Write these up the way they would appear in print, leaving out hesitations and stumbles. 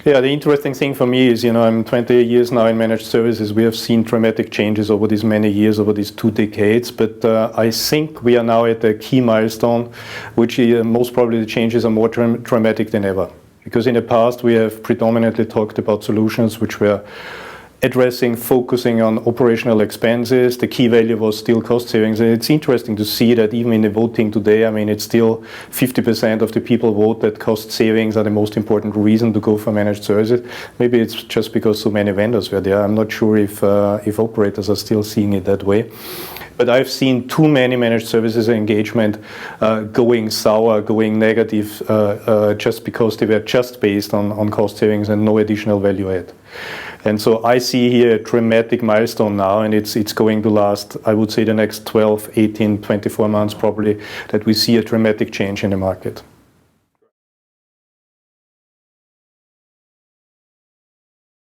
Yeah, the interesting thing for me is, I'm 20 years now in managed services. We have seen dramatic changes over these many years, over these 2 decades. But I think we are now at a key milestone, which most probably the changes are more dramatic than ever. Because in the past, we have predominantly talked about solutions which were addressing, focusing on operational expenses. The key value was still cost savings. And it's interesting to see that even in the voting today, it's still 50% of the people vote that cost savings are the most important reason to go for managed services. Maybe it's just because so many vendors were there. I'm not sure if operators are still seeing it that way. But I've seen too many managed services engagement going sour, going negative, just because they were just based on cost savings and no additional value add. And so I see here a dramatic milestone now, and it's going to last, I would say, the next 12, 18, 24 months probably, that we see a dramatic change in the market.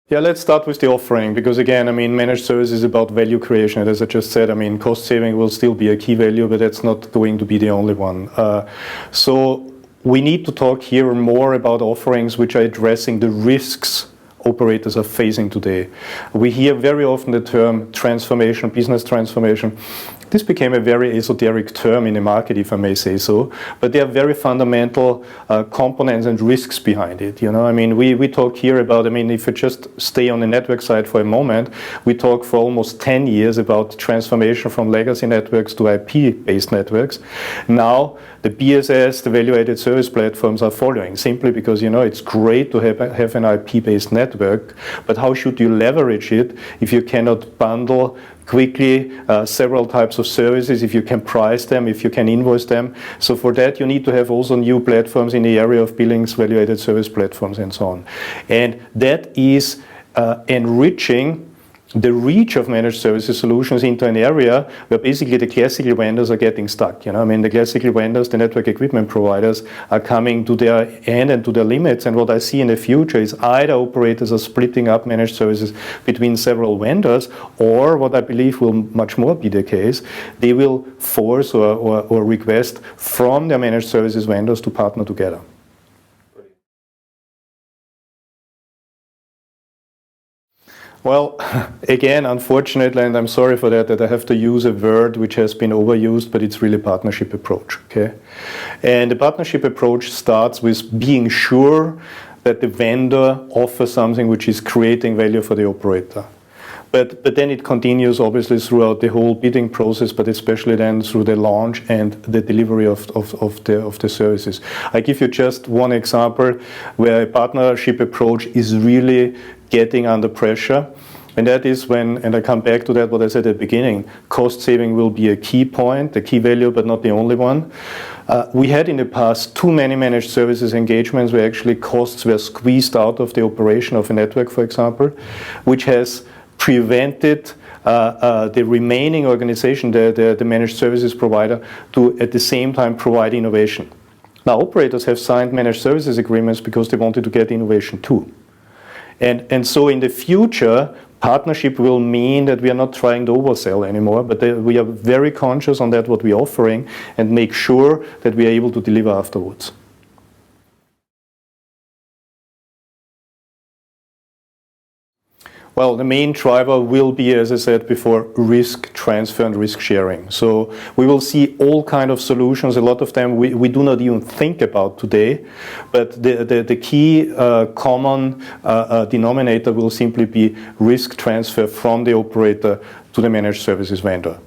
Yeah, let's start with the offering, because again, managed service is about value creation. And as I just said, cost saving will still be a key value, but that's not going to be the only one. So we need to talk here more about offerings which are addressing the risks operators are facing today. We hear very often the term transformation, business transformation. This became a very esoteric term in the market, if I may say so, but there are very fundamental components and risks behind it. We talk here about, if you just stay on the network side for a moment, we talk for almost 10 years about transformation from legacy networks to IP-based networks. Now, the BSS, the value-added service platforms are following, simply because, it's great to have an IP-based network, but how should you leverage it if you cannot bundle quickly several types of services, if you can price them, if you can invoice them. So for that, you need to have also new platforms in the area of billings, value-added service platforms, and so on. And that is enriching the reach of managed services solutions into an area where basically the classical vendors are getting stuck. The classical vendors, the network equipment providers, are coming to their end and to their limits. And what I see in the future is either operators are splitting up managed services between several vendors, or what I believe will much more be the case, they will force or request from their managed services vendors to partner together. Well, again, unfortunately, and I'm sorry for that I have to use a word which has been overused, but it's really partnership approach, okay? And the partnership approach starts with being sure that the vendor offers something which is creating value for the operator. But then it continues obviously throughout the whole bidding process, but especially then through the launch and the delivery of the services. I give you just one example where a partnership approach is really getting under pressure. And that is when, and I come back to that, what I said at the beginning, cost saving will be a key point, a key value, but not the only one. We had in the past too many managed services engagements where actually costs were squeezed out of the operation of a network, for example, which has prevented the remaining organization, the managed services provider, to at the same time provide innovation. Now, operators have signed managed services agreements because they wanted to get innovation too. And so in the future, partnership will mean that we are not trying to oversell anymore, but we are very conscious on that what we're offering and make sure that we are able to deliver afterwards. Well, the main driver will be, as I said before, risk transfer and risk sharing. So we will see all kind of solutions. A lot of them we do not even think about today. But the key common denominator will simply be risk transfer from the operator to the managed services vendor.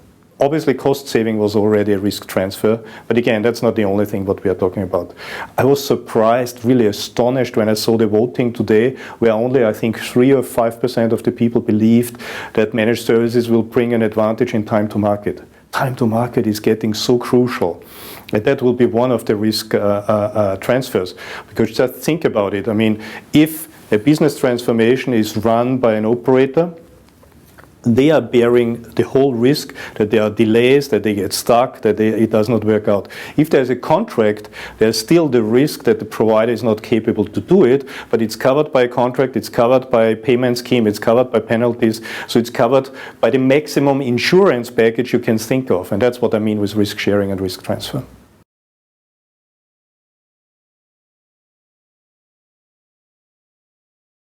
Obviously, cost saving was already a risk transfer, but again, that's not the only thing what we are talking about. I was surprised, really astonished when I saw the voting today, where only, I think, 3 or 5% of the people believed that managed services will bring an advantage in time to market. Time to market is getting so crucial. And that will be one of the risk transfers. Because just think about it. If a business transformation is run by an operator, they are bearing the whole risk that there are delays, that they get stuck, that it does not work out. If there's a contract, there's still the risk that the provider is not capable to do it, but it's covered by a contract, it's covered by a payment scheme, it's covered by penalties, so it's covered by the maximum insurance package you can think of. And that's what I mean with risk sharing and risk transfer.